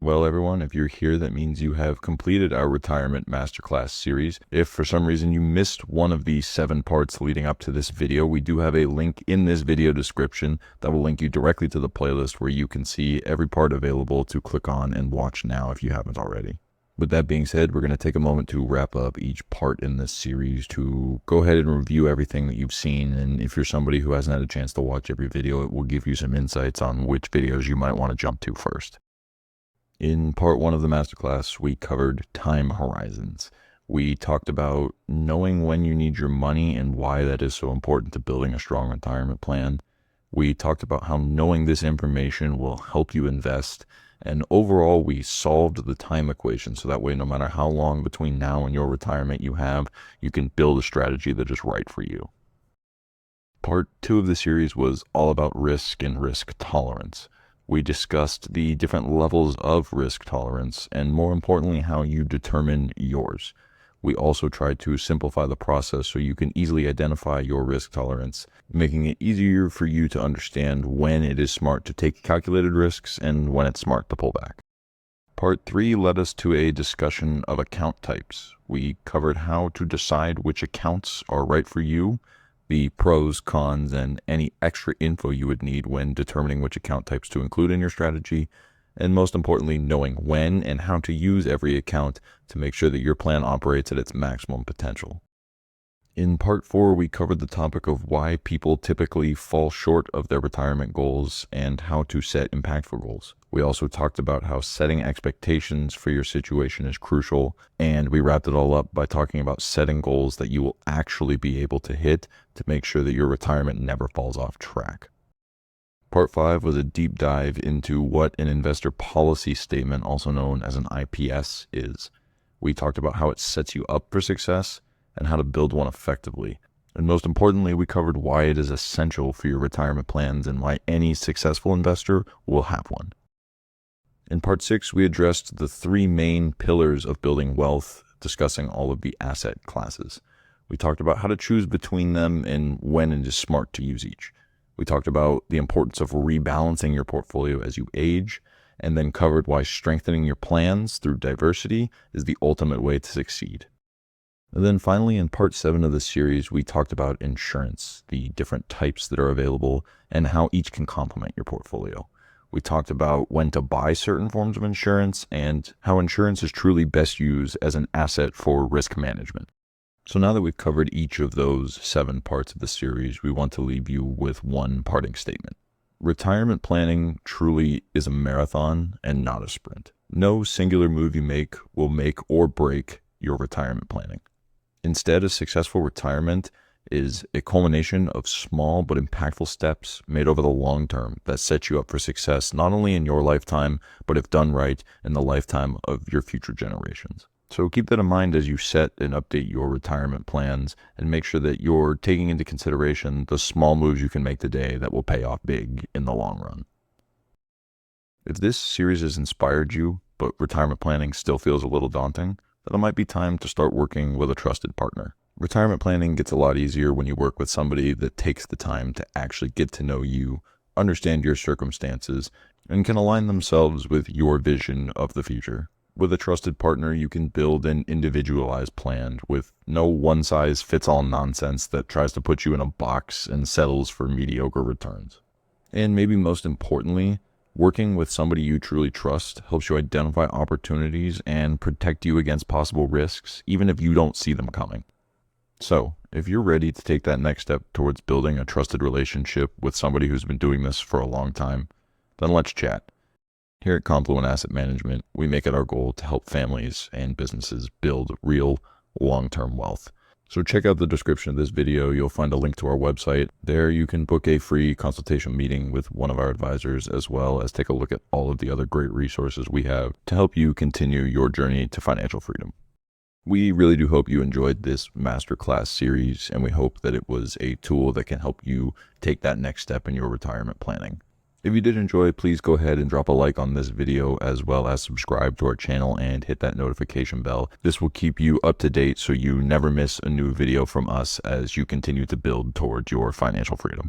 Well, everyone, if you're here, that means you have completed our Retirement Masterclass series. If for some reason you missed one of the 7 parts leading up to this video, we do have a link in this video description that will link you directly to the playlist where you can see every part available to click on and watch now if you haven't already. With that being said, we're going to take a moment to wrap up each part in this series to go ahead and review everything that you've seen. And if you're somebody who hasn't had a chance to watch every video, it will give you some insights on which videos you might want to jump to first. In part 1 of the masterclass, we covered time horizons. We talked about knowing when you need your money and why that is so important to building a strong retirement plan. We talked about how knowing this information will help you invest. And overall, we solved the time equation. So that way, no matter how long between now and your retirement you have, you can build a strategy that is right for you. Part 2 of the series was all about risk and risk tolerance. We discussed the different levels of risk tolerance and, more importantly, how you determine yours. We also tried to simplify the process so you can easily identify your risk tolerance, making it easier for you to understand when it is smart to take calculated risks and when it's smart to pull back. Part 3 led us to a discussion of account types. We covered how to decide which accounts are right for you, the pros, cons, and any extra info you would need when determining which account types to include in your strategy, and most importantly, knowing when and how to use every account to make sure that your plan operates at its maximum potential. In part 4, we covered the topic of why people typically fall short of their retirement goals and how to set impactful goals. We also talked about how setting expectations for your situation is crucial, and we wrapped it all up by talking about setting goals that you will actually be able to hit to make sure that your retirement never falls off track. Part 5 was a deep dive into what an investor policy statement, also known as an IPS, is. We talked about how it sets you up for success and how to build one effectively. And most importantly, we covered why it is essential for your retirement plans and why any successful investor will have one. In part 6, we addressed the 3 main pillars of building wealth, discussing all of the asset classes. We talked about how to choose between them and when it is smart to use each. We talked about the importance of rebalancing your portfolio as you age, and then covered why strengthening your plans through diversity is the ultimate way to succeed. And then finally, in part 7 of the series, we talked about insurance, the different types that are available, and how each can complement your portfolio. We talked about when to buy certain forms of insurance and how insurance is truly best used as an asset for risk management. So now that we've covered each of those 7 parts of the series, we want to leave you with one parting statement. Retirement planning truly is a marathon and not a sprint. No singular move you make will make or break your retirement planning. Instead, a successful retirement is a culmination of small but impactful steps made over the long term that set you up for success not only in your lifetime, but if done right, in the lifetime of your future generations. So keep that in mind as you set and update your retirement plans, and make sure that you're taking into consideration the small moves you can make today that will pay off big in the long run. If this series has inspired you, but retirement planning still feels a little daunting, then it might be time to start working with a trusted partner. Retirement planning gets a lot easier when you work with somebody that takes the time to actually get to know you, understand your circumstances, and can align themselves with your vision of the future. With a trusted partner, you can build an individualized plan with no one-size-fits-all nonsense that tries to put you in a box and settles for mediocre returns. And maybe most importantly, working with somebody you truly trust helps you identify opportunities and protect you against possible risks, even if you don't see them coming. So, if you're ready to take that next step towards building a trusted relationship with somebody who's been doing this for a long time, then let's chat. Here at Confluent Asset Management, we make it our goal to help families and businesses build real long-term wealth. So check out the description of this video. You'll find a link to our website. There you can book a free consultation meeting with one of our advisors, as well as take a look at all of the other great resources we have to help you continue your journey to financial freedom. We really do hope you enjoyed this masterclass series, and we hope that it was a tool that can help you take that next step in your retirement planning. If you did enjoy, please go ahead and drop a like on this video, as well as subscribe to our channel and hit that notification bell. This will keep you up to date so you never miss a new video from us as you continue to build towards your financial freedom.